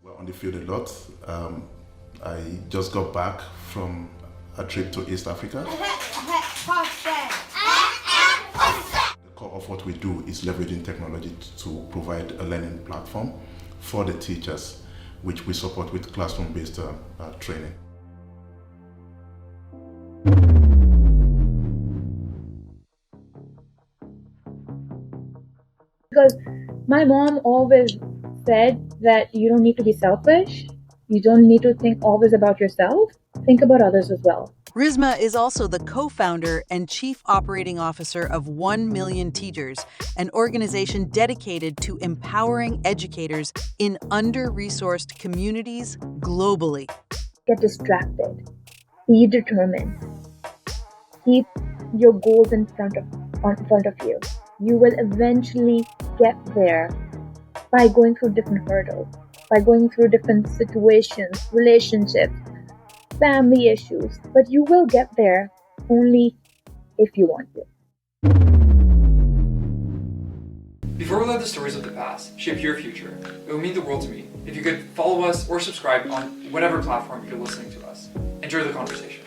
We're on the field a lot. I just got back from a trip to East Africa. The core of what we do is leveraging technology to provide a learning platform for the teachers, which we support with classroom-based training. Because my mom always said that you don't need to be selfish. You don't need to think always about yourself. Think about others as well. Rizma is also the co-founder and chief operating officer of 1 Million Teachers, an organization dedicated to empowering educators in under-resourced communities globally. Get distracted. Be determined. Keep your goals in front of you. You will eventually get there by going through different hurdles, by going through different situations, relationships, family issues, but you will get there only if you want to. Before we let the stories of the past shape your future, it would mean the world to me if you could follow us or subscribe on whatever platform you're listening to us. Enjoy the conversation.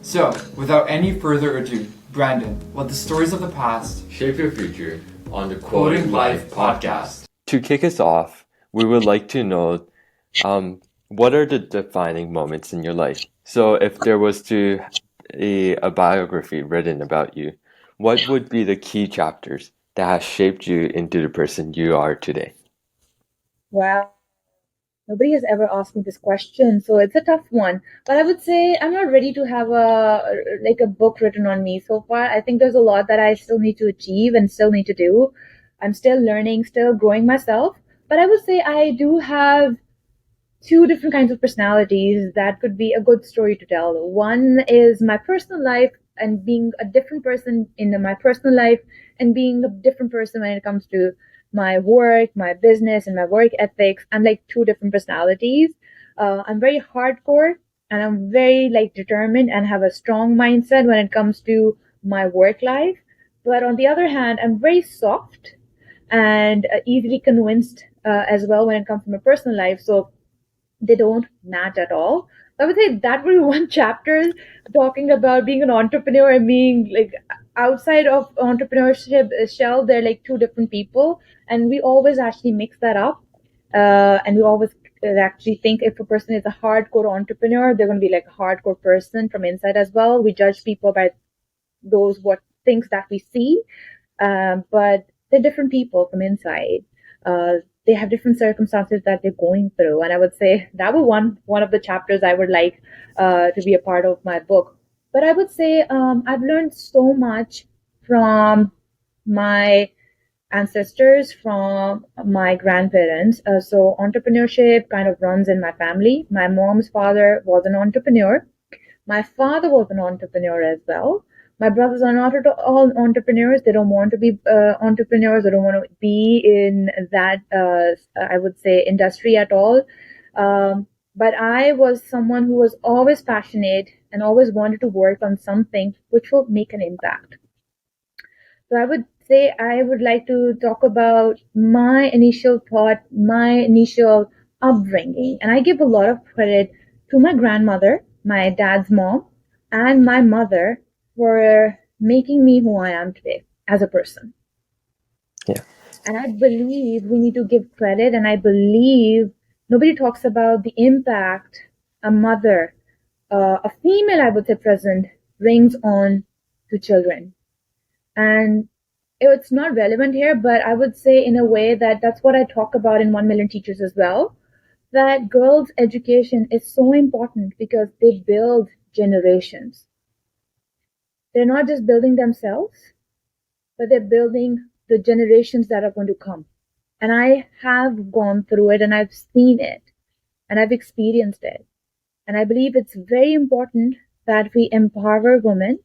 So, without any further ado, Brandon, let the stories of the past shape your future on the Quoting Life podcast. To kick us off, we would like to know what are the defining moments in your life? So if there was to a biography written about you, what would be the key chapters that has shaped you into the person you are today? Wow. Nobody has ever asked me this question, so it's a tough one. But I would say I'm not ready to have a book written on me so far. I think there's a lot that I still need to achieve and still need to do. I'm still learning, still growing myself. But I would say I do have two different kinds of personalities that could be a good story to tell. One is my personal life and being a different person in my personal life and being a different person when it comes to my work, my business, and my work ethics. I'm like two different personalities. I'm very hardcore and I'm very determined and have a strong mindset when it comes to my work life. But on the other hand, I'm very soft and easily convinced as well when it comes to my personal life. So they don't match at all. So I would say that would be one chapter talking about being an entrepreneur and being outside of entrepreneurship shell. They're two different people, and we always actually mix that up. And we always actually think if a person is a hardcore entrepreneur, they're going to be a hardcore person from inside as well. We judge people by what things that we see, but they're different people from inside. They have different circumstances that they're going through. And I would say that was one of the chapters I would like to be a part of my book. But I would say I've learned so much from my ancestors, from my grandparents. So entrepreneurship kind of runs in my family. My mom's father was an entrepreneur. My father was an entrepreneur as well. My brothers are not at all entrepreneurs. They don't want to be entrepreneurs. They don't want to be in that, I would say, industry at all. But I was someone who was always passionate and always wanted to work on something which will make an impact. So I would say I would like to talk about my initial thought, my initial upbringing. And I give a lot of credit to my grandmother, my dad's mom, and my mother for making me who I am today as a person. Yeah. And I believe we need to give credit, and I believe nobody talks about the impact a mother, a female, I would say, present, brings on to children. And it's not relevant here, but I would say in a way that's what I talk about in 1 Million Teachers as well, that girls' education is so important because they build generations. They're not just building themselves, but they're building the generations that are going to come. And I have gone through it and I've seen it and I've experienced it. And I believe it's very important that we empower women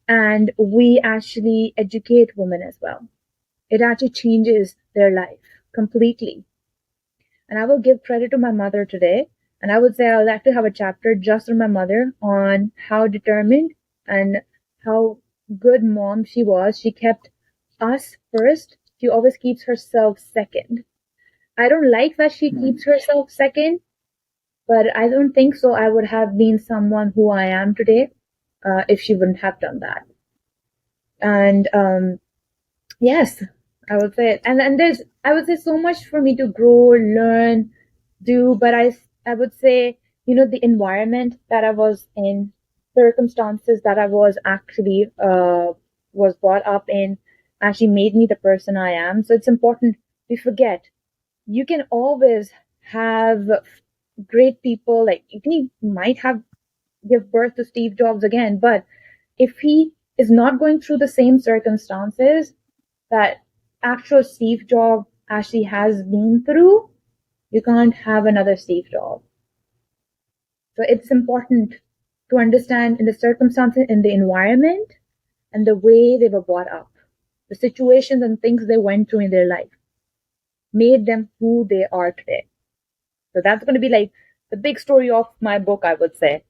and we actually educate women as well. It actually changes their life completely. And I will give credit to my mother today. And I would say I would like to have a chapter just on my mother on how determined and how good mom she was. She kept us first. She always keeps herself second. I don't like that she keeps herself second, but I don't think so I would have been someone who I am today if she wouldn't have done that. And yes, I would say it. And there's, I would say, so much for me to grow, learn, do, but I would say, the environment that I was in, circumstances that I was actually was brought up in, actually made me the person I am. So it's important to forget. You can always have great people, like you might have give birth to Steve Jobs again, but if he is not going through the same circumstances that actual Steve Jobs actually has been through, you can't have another Steve Jobs. So it's important to understand in the circumstances, in the environment, and the way they were brought up, the situations and things they went through in their life made them who they are today. So that's going to be like the big story of my book, I would say.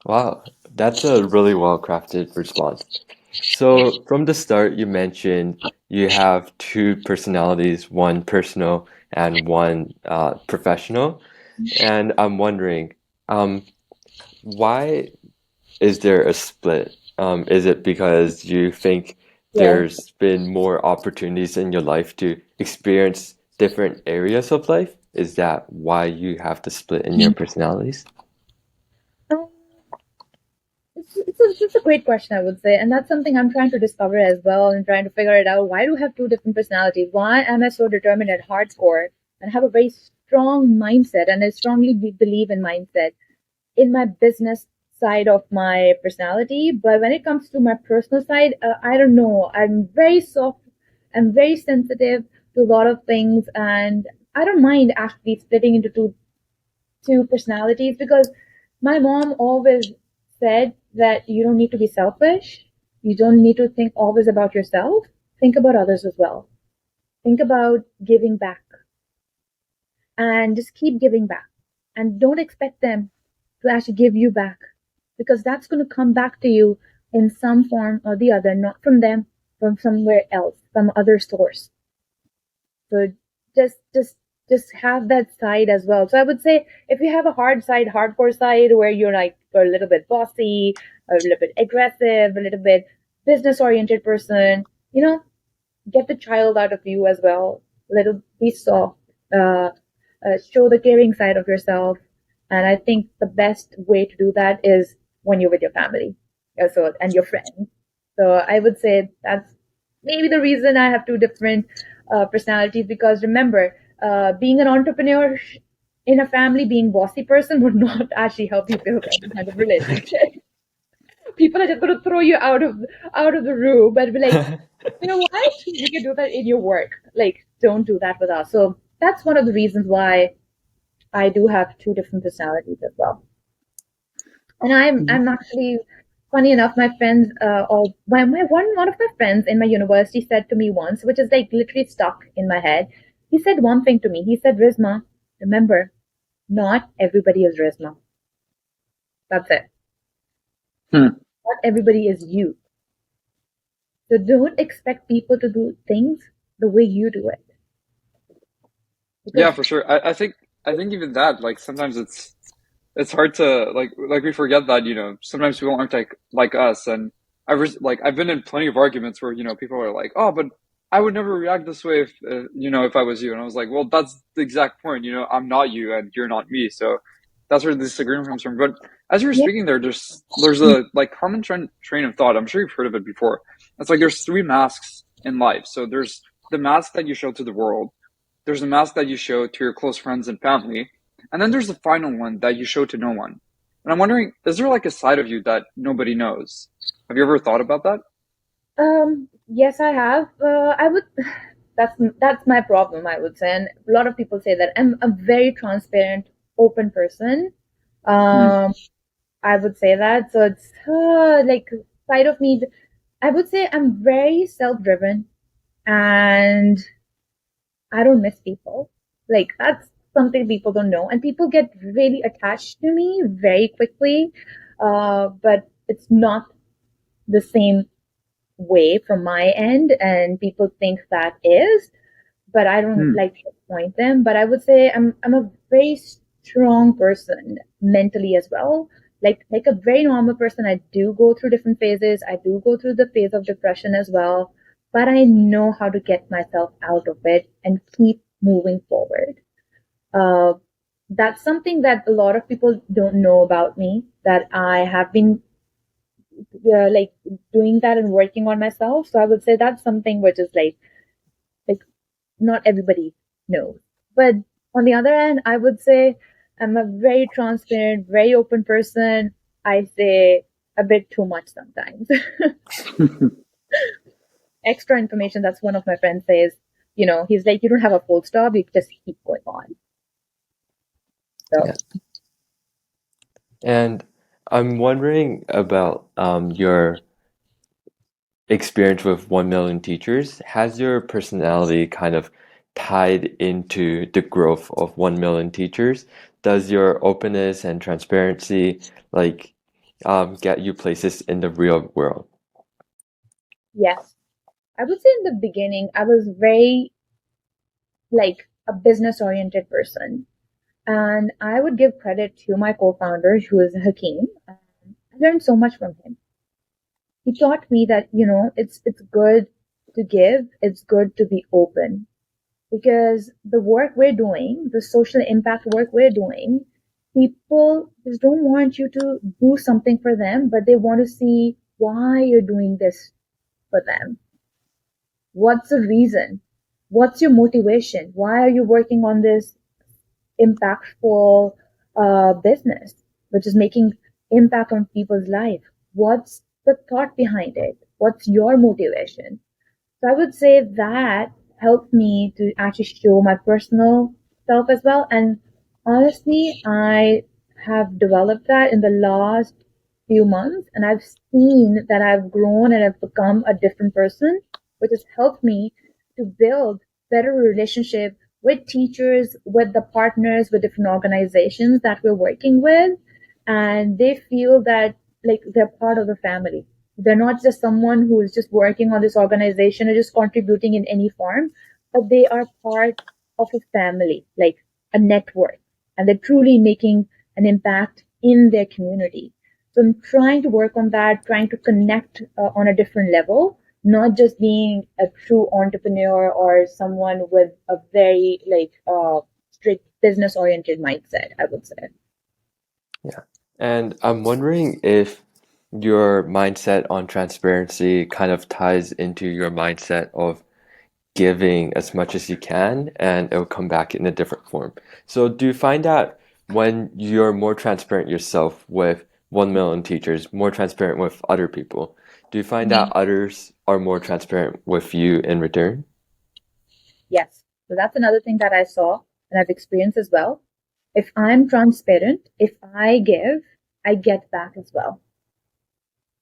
Wow, that's a really well-crafted response. So from the start, you mentioned you have two personalities, one personal and one professional. And I'm wondering, why is there a split? Is it because you think Yeah. there's been more opportunities in your life to experience different areas of life? Is that why you have the split in your personalities? Um, it's a great question, I would say. And that's something I'm trying to discover as well and trying to figure it out. Why do I have two different personalities? Why am I so determined at hardcore and have a very strong mindset? And I strongly believe in mindset in my business side of my personality. But when it comes to my personal side, I don't know. I'm very soft. I'm very sensitive to a lot of things. And I don't mind actually splitting into two personalities because my mom always said that you don't need to be selfish. You don't need to think always about yourself. Think about others as well. Think about giving back and just keep giving back and don't expect them to actually give you back because that's going to come back to you in some form or the other, not from them, from somewhere else, some other source. So just just just have that side as well. So I would say if you have a hard side, hardcore side where you're like a little bit bossy, a little bit aggressive, a little bit business oriented person, get the child out of you as well. Little be soft. Show the caring side of yourself. And I think the best way to do that is when you're with your family, and your friends. So I would say that's maybe the reason I have two different personalities. Because remember, being an entrepreneur in a family, being bossy person would not actually help you build any kind of relationship. People are just going to throw you out of the room, but be like, you know what? You can do that in your work. Like, don't do that with us. So that's one of the reasons why I do have two different personalities as well. And I'm actually funny enough, my friends, or my one of my friends in my university said to me once, which is like literally stuck in my head. He said one thing to me. He said, "Rizma, remember, not everybody is Rizma. That's it. Hmm. Not everybody is you. So don't expect people to do things the way you do it. Yeah, Because for sure. I think even that, like sometimes it's hard to like we forget that, sometimes people aren't like us. And I've been in plenty of arguments where, people are like, "Oh, but I would never react this way if I was you." And I was like, "Well, that's the exact point. I'm not you and you're not me." So that's where the disagreement comes from. But as you were yeah, speaking there, there's a like common train of thought. I'm sure you've heard of it before. It's like there's three masks in life. So there's the mask that you show to the world. There's a mask that you show to your close friends and family, and then there's the final one that you show to no one. And I'm wondering, is there like a side of you that nobody knows? Have you ever thought about that? yes, I have. I would. That's my problem, I would say, and a lot of people say that I'm a very transparent, open person. Hmm. Um, I would say that. So it's like side of me. I would say I'm very self-driven, and I don't miss people. Like that's something people don't know, and people get really attached to me very quickly. But it's not the same way from my end, and people think that is. but I don't like to disappoint them. But I would say I'm a very strong person mentally as well. Like a very normal person, I do go through different phases. I do go through the phase of depression as well, but I know how to get myself out of it and keep moving forward. Uh, that's something that a lot of people don't know about me, that I have been like doing that and working on myself. So I would say that's something which is like not everybody knows. But on the other hand, I would say I'm a very transparent, very open person. I say a bit too much sometimes. Extra information, that's one of my friends says, he's like, you don't have a full stop, you just keep going on. So Yeah. And I'm wondering about your experience with 1 million teachers. Has your personality kind of tied into the growth of 1 million teachers? Does your openness and transparency like get you places in the real world? yes, I would say in the beginning, I was very like a business oriented person. And I would give credit to my co-founder, who is Hakeem. I learned so much from him. He taught me that, it's good to give, it's good to be open. Because the work we're doing, the social impact work we're doing, people just don't want you to do something for them, but they want to see why you're doing this for them. What's the reason? What's your motivation? Why are you working on this impactful business, which is making impact on people's life? What's the thought behind it? What's your motivation? So I would say that helped me to actually show my personal self as well. And honestly, I have developed that in the last few months, and I've seen that I've grown and I've become a different person, which has helped me to build better relationship with teachers, with the partners, with different organizations that we're working with. And they feel that like they're part of the family. They're not just someone who is just working on this organization or just contributing in any form, but they are part of a family, like a network, and they're truly making an impact in their community. So I'm trying to work on that, trying to connect on a different level, not just being a true entrepreneur or someone with a very strict business oriented mindset, I would say. Yeah. And I'm wondering if your mindset on transparency kind of ties into your mindset of giving as much as you can and it'll come back in a different form. So do you find that when you're more transparent yourself with 1 million teachers, more transparent with other people, do you find that others are more transparent with you in return? Yes. So that's another thing that I saw and I've experienced as well. If I'm transparent, if I give, I get back as well.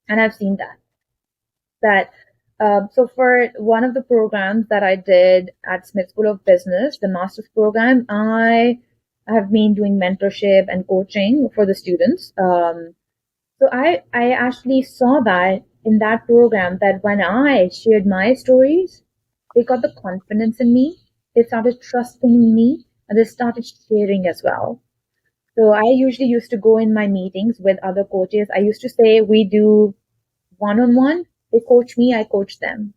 And I've seen that. So for one of the programs that I did at Smith School of Business, the master's program, I have been doing mentorship and coaching for the students. So I actually saw that in that program, that when I shared my stories, they got the confidence in me. They started trusting in me and they started sharing as well. So I usually used to go in my meetings with other coaches. I used to say we do one-on-one. They coach me, I coach them.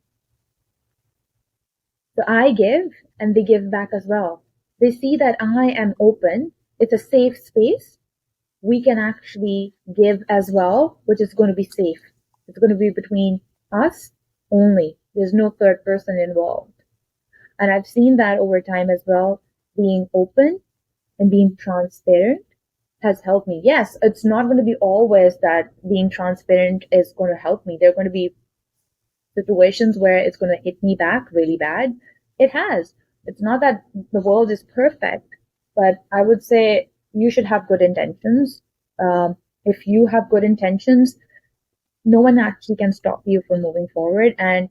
So I give and they give back as well. They see that I am open. It's a safe space. We can actually give as well, which is going to be safe. It's going to be between us only. There's no third person involved. And I've seen that over time as well. Being open and being transparent has helped me. Yes, it's not going to be always that being transparent is going to help me. There are going to be situations where it's going to hit me back really bad. It has. It's not that the world is perfect, but I would say you should have good intentions. If you have good intentions, no one actually can stop you from moving forward. And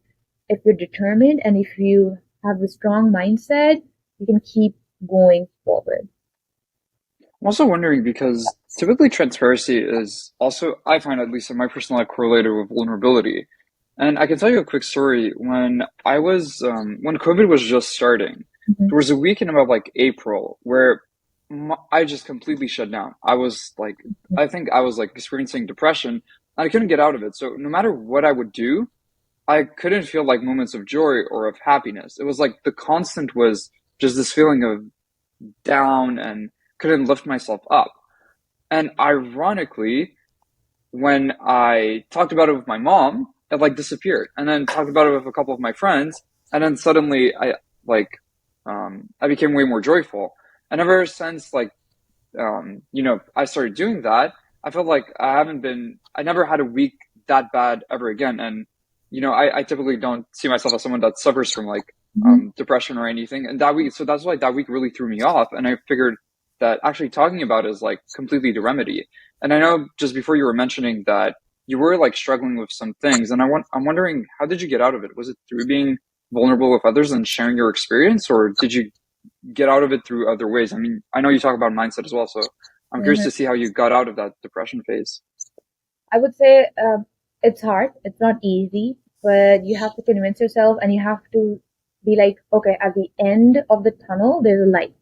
if you're determined and if you have a strong mindset, you can keep going forward. I'm also wondering because typically transparency is also, I find at least in my personal life, correlated with vulnerability. And I can tell you a quick story. When when COVID was just starting, Mhm. there was a week in about like April where I just completely shut down. I think I was like experiencing depression and I couldn't get out of it. So no matter what I would do, I couldn't feel like moments of joy or of happiness. It was like the constant was just this feeling of down and couldn't lift myself up. And ironically, when I talked about it with my mom, it like disappeared. And then talked about it with a couple of my friends, and then suddenly I became way more joyful. And ever since I started doing that, I felt like I never had a week that bad ever again. And I typically don't see myself as someone that suffers from like Mhm. depression or anything. And that week, so that's why that week really threw me off. And I figured that actually talking about it is like completely the remedy. And I know just before you were mentioning that you were like struggling with some things, and I'm wondering, how did you get out of it? Was it through being vulnerable with others and sharing your experience, or did you get out of it through other ways? I mean, I know you talk about mindset as well, so I'm curious Mhm. to see how you got out of that depression phase. I would say it's hard. It's not easy, but you have to convince yourself and you have to be like, okay, at the end of the tunnel, there's a light.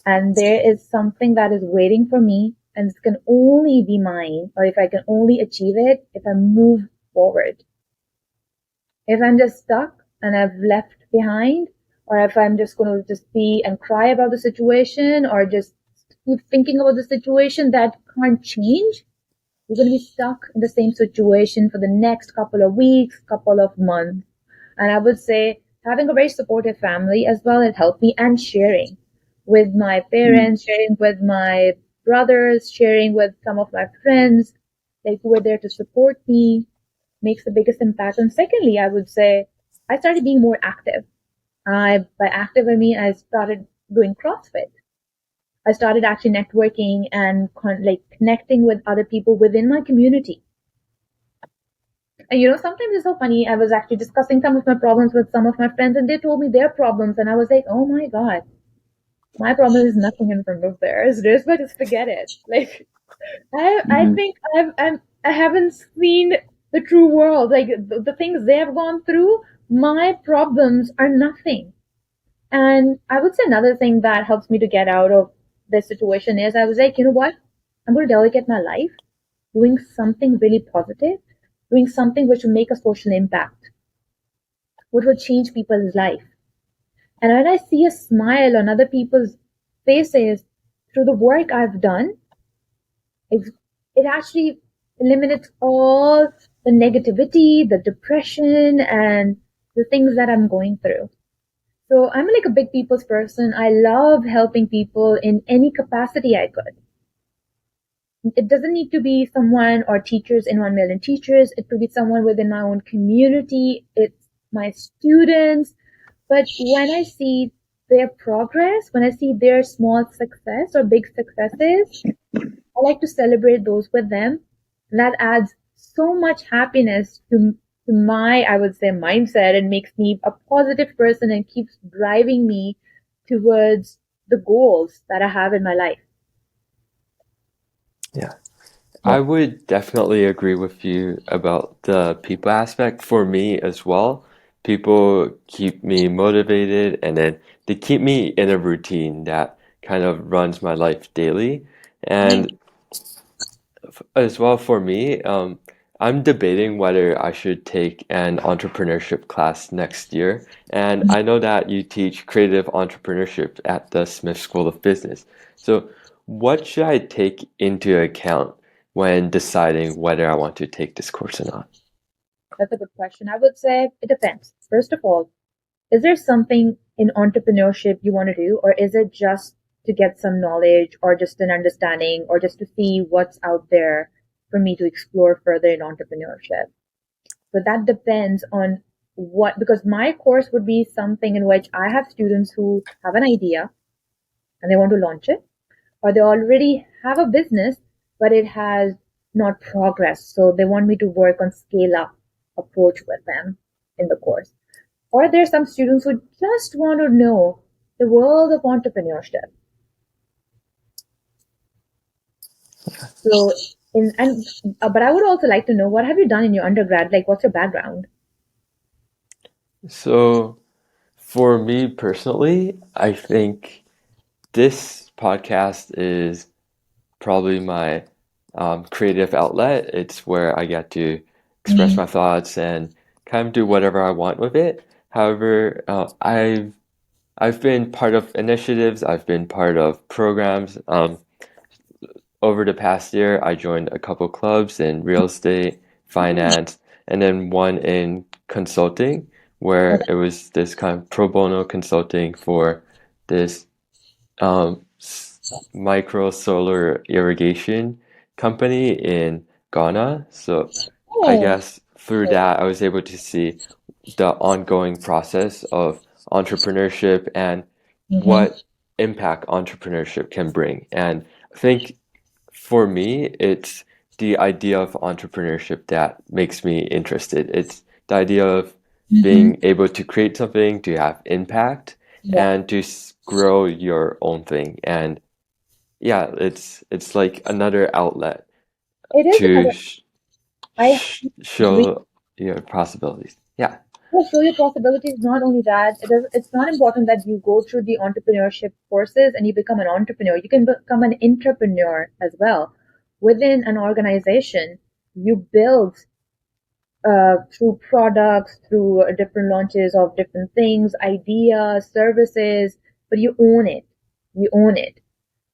And there is something that is waiting for me, and it can only be mine, or if I can only achieve it if I move forward. If I'm just stuck and I've left behind, or if I'm just going to just be and cry about the situation, or just keep thinking about the situation that can't change, you're going to be stuck in the same situation for the next couple of weeks, couple of months. And I would say having a very supportive family as well, it helped me, and sharing with my parents, sharing with my brothers, sharing with some of my friends, like who were there to support me, makes the biggest impact. And secondly, I would say I started being more active. By active, I mean I started doing CrossFit. I started actually networking and connecting with other people within my community. And sometimes it's so funny. I was actually discussing some of my problems with some of my friends, and they told me their problems, and I was like, "Oh my god, my problem is nothing in front of theirs. Just forget it." Like, I Mm-hmm. think I haven't seen the true world. Like the things they have gone through, my problems are nothing. And I would say another thing that helps me to get out of this situation is I was like, you know what? I'm going to delegate my life doing something really positive, doing something which will make a social impact, which will change people's life. And when I see a smile on other people's faces through the work I've done, it actually eliminates all the negativity, the depression, and the things that I'm going through. So I'm like a big people's person. I love helping people in any capacity I could. It doesn't need to be someone or teachers in 1 million teachers. It could be someone within my own community. It's my students. But when I see their progress, when I see their small success or big successes, I like to celebrate those with them. And that adds so much happiness to my, I would say, mindset, and makes me a positive person and keeps driving me towards the goals that I have in my life. Yeah. Yeah. I would definitely agree with you about the people aspect. For me as well, people keep me motivated and then they keep me in a routine that kind of runs my life daily. And as well for me, I'm debating whether I should take an entrepreneurship class next year. And I know that you teach creative entrepreneurship at the Smith School of Business. So, what should I take into account when deciding whether I want to take this course or not? That's a good question. I would say it depends. First of all, is there something in entrepreneurship you want to do, or is it just to get some knowledge or just an understanding or just to see what's out there for me to explore further in entrepreneurship? But that depends on what, because my course would be something in which I have students who have an idea and they want to launch it, or they already have a business, but it has not progressed. So they want me to work on scale up approach with them in the course. Or there's some students who just want to know the world of entrepreneurship. So But I would also like to know, what have you done in your undergrad? Like, what's your background? So for me personally, I think this podcast is probably my creative outlet. It's where I get to express my thoughts and kind of do whatever I want with it. However, I've been part of initiatives. I've been part of programs. Over the past year, I joined a couple clubs in real estate, finance, and then one in consulting, where it was this kind of pro bono consulting for this micro solar irrigation company in Ghana. So I Oh, guess through that, I was able to see the ongoing process of entrepreneurship and mm-hmm. what impact entrepreneurship can bring. And I think for me, it's the idea of entrepreneurship that makes me interested. It's the idea of Mm-hmm. being able to create something, to have impact, Yeah, and to grow your own thing. And yeah, it's like another outlet it is to another. I agree. show your possibilities. Yeah. Well, show your possibilities. Not only that, it's not important that you go through the entrepreneurship courses and you become an entrepreneur. You can become an entrepreneur as well. Within an organization, you build through products, through different launches of different things, ideas, services, but you own it. You own it.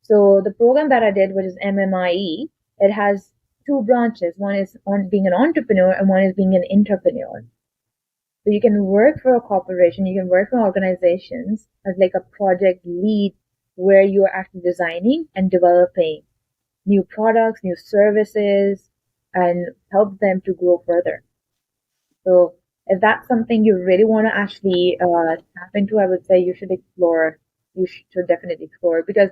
So the program that I did, which is MMIE, it has two branches. One is on being an entrepreneur and one is being an entrepreneur. So you can work for a corporation, you can work for organizations as like a project lead where you are actually designing and developing new products, new services, and help them to grow further. So if that's something you really want to actually tap into, I would say you should explore. You should definitely explore, because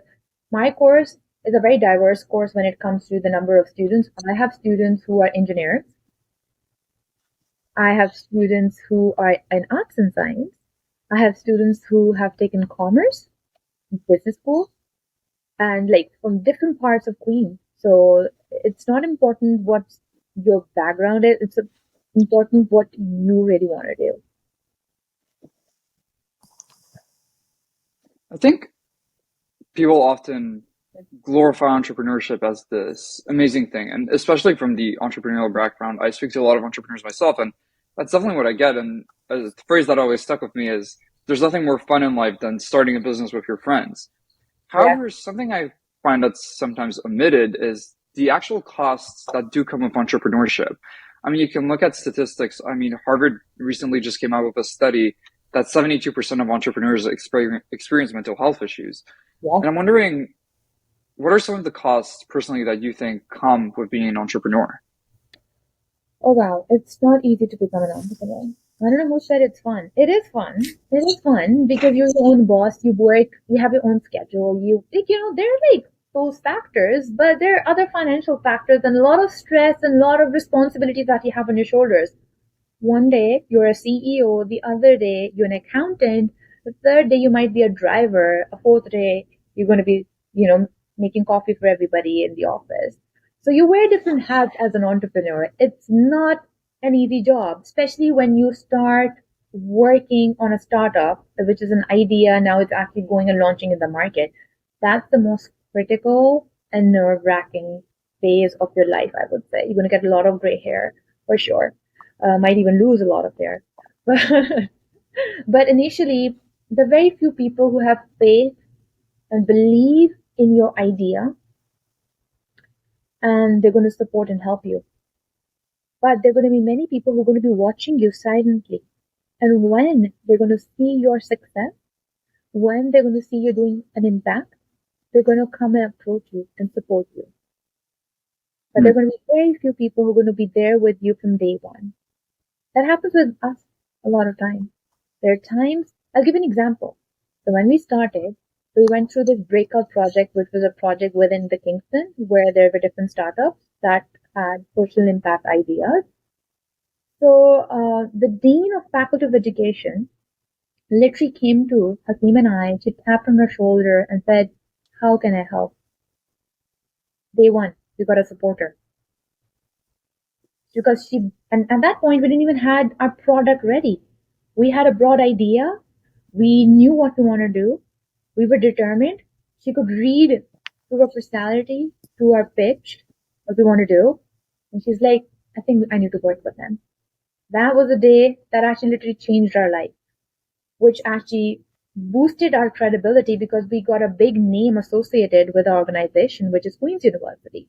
my course is a very diverse course when it comes to the number of students. I have students who are engineers. I have students who are in arts and science. I have students who have taken commerce, business school, and like from different parts of Queens. So it's not important what your background is. It's important what you really want to do. I think people often glorify entrepreneurship as this amazing thing, and especially from the entrepreneurial background, I speak to a lot of entrepreneurs myself, and that's definitely what I get. And a phrase that always stuck with me is, "There's nothing more fun in life than starting a business with your friends." Yeah. However, something I find that's sometimes omitted is the actual costs that do come with entrepreneurship. I mean, you can look at statistics. I mean, Harvard recently just came out with a study that 72% of entrepreneurs experience mental health issues. Yeah. And I'm wondering, what are some of the costs personally that you think come with being an entrepreneur? Oh wow, it's not easy to become an entrepreneur. I don't know who said it's fun. It is fun. It is fun because you're your own boss. You work. You have your own schedule. You like, there are like those factors, but there are other financial factors and a lot of stress and a lot of responsibilities that you have on your shoulders. One day you're a CEO, the other day you're an accountant, the third day you might be a driver, a fourth day you're going to be, making coffee for everybody in the office. So you wear different hats as an entrepreneur. It's not an easy job, especially when you start working on a startup, which is an idea. Now it's actually going and launching in the market. That's the most critical and nerve wracking phase of your life, I would say. You're going to get a lot of gray hair for sure. Might even lose a lot of hair. But initially, the very few people who have faith and believe in your idea, and they're going to support and help you. But there are going to be many people who are going to be watching you silently. And when they're going to see your success, when they're going to see you doing an impact, they're going to come and approach you and support you. But there are going to be very few people who are going to be there with you from day one. That happens with us a lot of times. There are times, I'll give an example. So when we started, we went through this breakout project, which was a project within the Kingston where there were different startups that had social impact ideas. So the Dean of Faculty of Education literally came to Hakeem and I, she tapped on her shoulder and said, how can I help? Day one, we got a supporter. because and at that point we didn't even had our product ready. We had a broad idea. We knew what we want to do. We were determined. She could read through our personality, through our pitch, what we want to do. And she's like, I think I need to work with them. That was a day that actually literally changed our life, which actually boosted our credibility because we got a big name associated with our organization, which is Queen's University.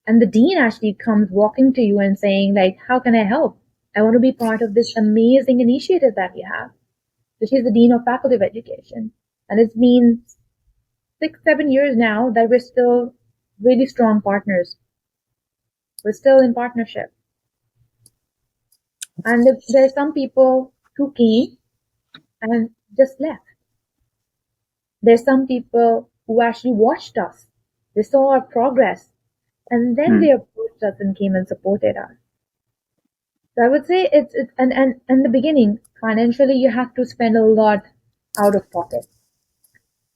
And the dean actually comes walking to you and saying, like, how can I help? I want to be part of this amazing initiative that we have. So she's the dean of faculty of education. And it's been 6-7 years now that we're still really strong partners. We're still in partnership. And there are some people who came and just left. There's some people who actually watched us. They saw our progress. And then they approached us and came and supported us. So I would say it's and in the beginning, financially, you have to spend a lot out of pocket.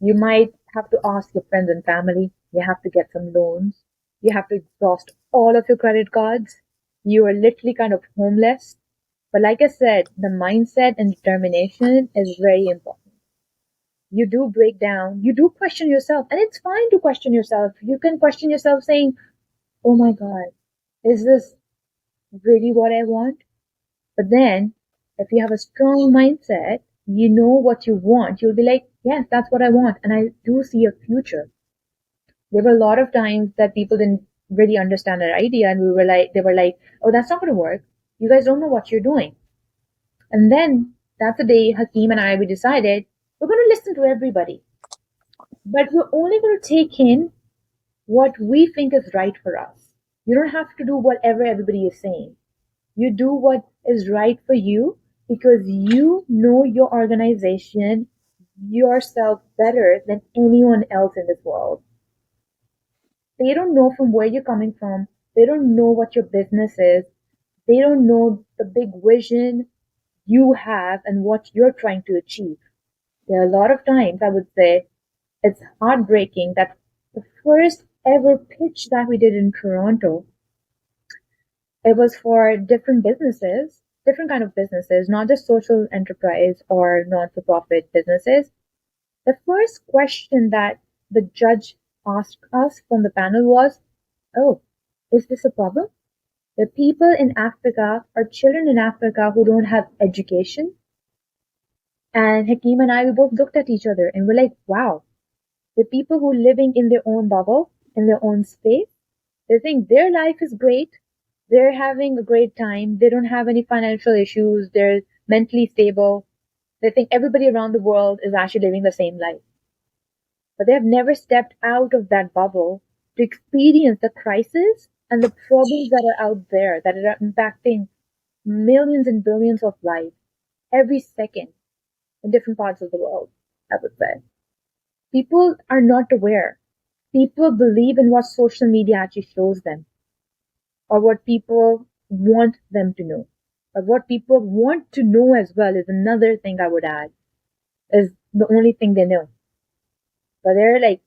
You might have to ask your friends and family. You have to get some loans. You have to exhaust all of your credit cards. You are literally kind of homeless. But like I said, the mindset and determination is very important. You do break down. You do question yourself. And it's fine to question yourself. You can question yourself saying, oh my God, is this really what I want? But then, if you have a strong mindset, you know what you want. You'll be like, yes, that's what I want. And I do see a future. There were a lot of times that people didn't really understand our idea and they were like, oh, that's not going to work. You guys don't know what you're doing. And then that's the day Hakeem and we decided we're going to listen to everybody. But we're only going to take in what we think is right for us. You don't have to do whatever everybody is saying. You do what is right for you because you know your organization, yourself better than anyone else in this world. They don't know from where you're coming from. They don't know what your business is. They don't know the big vision you have and what you're trying to achieve. There are a lot of times, I would say, it's heartbreaking that the first ever pitch that we did in Toronto, it was for different businesses, different kind of businesses, not just social enterprise or not-for-profit businesses. The first question that the judge asked us from the panel was, oh, is this a problem? The people in Africa or children in Africa who don't have education. And Hakeem and we both looked at each other and we're like, wow, the people who are living in their own bubble, in their own space, they think their life is great. They're having a great time. They don't have any financial issues. They're mentally stable. They think everybody around the world is actually living the same life. But they have never stepped out of that bubble to experience the crisis and the problems that are out there that are impacting millions and billions of lives every second in different parts of the world, I would say. People are not aware. People believe in what social media actually shows them, or what people want them to know. But what people want to know as well is another thing I would add, is the only thing they know. But there are like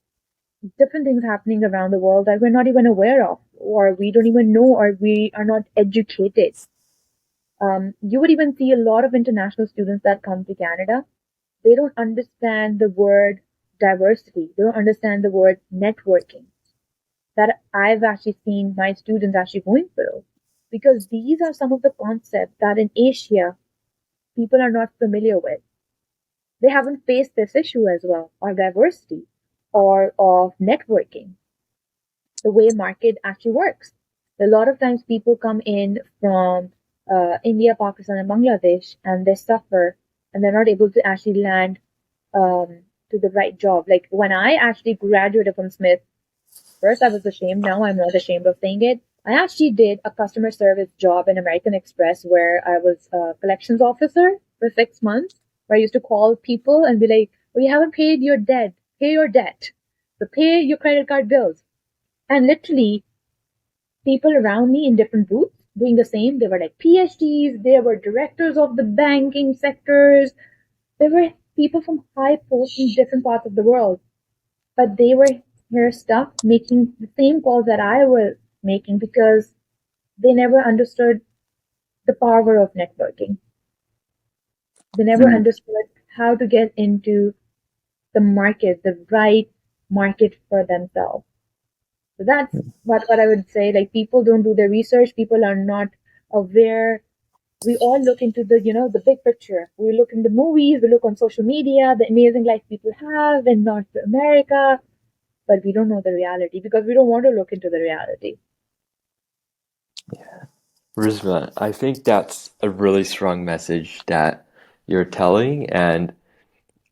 different things happening around the world that we're not even aware of, or we don't even know, or we are not educated. You would even see a lot of international students that come to Canada. They don't understand the word diversity. They don't understand the word networking that I've actually seen my students actually going through. Because these are some of the concepts that in Asia, people are not familiar with. They haven't faced this issue as well, or diversity, or of networking, the way market actually works. A lot of times people come in from India, Pakistan, and Bangladesh, and they suffer, and they're not able to actually land to the right job. Like when I actually graduated from Smith, first I was ashamed. Now I'm not ashamed of saying it. I actually did a customer service job in American Express where I was a collections officer for 6 months, where I used to call people and be like, well, you haven't paid your debt. Pay your debt. So pay your credit card bills. And literally, people around me in different booths doing the same. They were like PhDs. They were directors of the banking sectors. There were people from high posts in different parts of the world. But they were here stuck making the same calls that I was making because they never understood the power of networking. They never understood how to get into the market, the right market for themselves. So that's what I would say. Like, people don't do their research, people are not aware. We all look into the big picture. We look in the movies, we look on social media, the amazing life people have in North America, but we don't know the reality because we don't want to look into the reality. Rizma, I think that's a really strong message that you're telling, and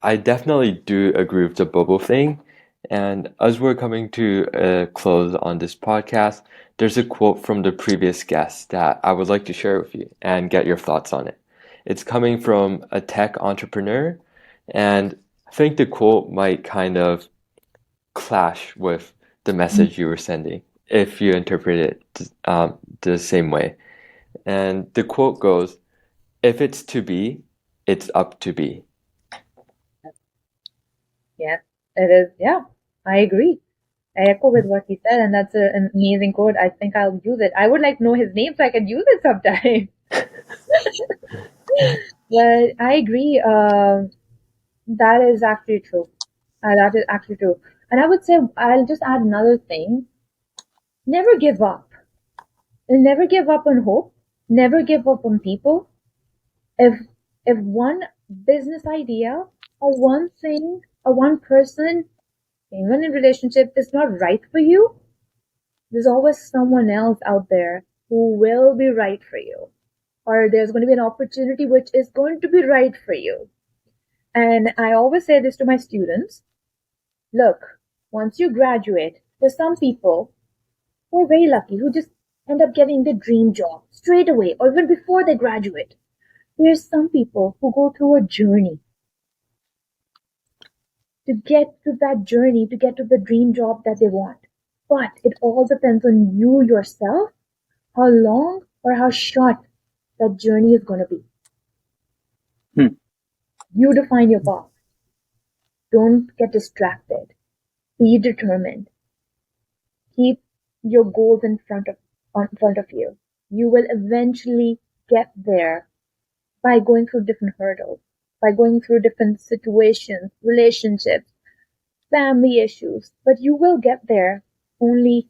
I definitely do agree with the bubble thing. And as we're coming to a close on this podcast, there's a quote from the previous guest that I would like to share with you and get your thoughts on it. It's coming from a tech entrepreneur, and I think the quote might kind of clash with the message you were sending if you interpret it the same way. And the quote goes, "If it's to be, it's up to be." Yeah, it is. Yeah, I agree. I echo with what he said, and that's an amazing quote. I think I'll use it. I would like to know his name so I can use it sometime. But I agree. That is actually true. That is actually true. And I would say I'll just add another thing. Never give up. Never give up on hope. Never give up on people. If if one business idea or one thing or one person, even in relationship, is not right for you, there's always someone else out there who will be right for you. Or there's going to be an opportunity which is going to be right for you. And I always say this to my students. Look, once you graduate, there's some people who are very lucky who just end up getting their dream job straight away or even before they graduate. There's some people who go through a journey to get to that journey, to get to the dream job that they want. But it all depends on you yourself, how long or how short that journey is going to be. You define your path. Don't get distracted. Be determined. Keep your goals in front of you. You will eventually get there by going through different hurdles, by going through different situations, relationships, family issues. But you will get there only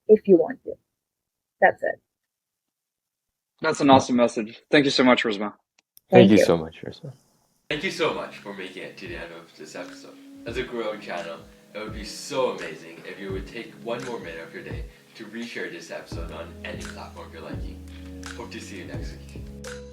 if you want to. That's it. That's an awesome message. Thank you so much, Rizma. Thank Thank you you. so much, Rizma. Thank you so much for making it to the end of this episode. As a growing channel, it would be so amazing if you would take one more minute of your day to reshare this episode on any platform you're liking. Hope to see you next week.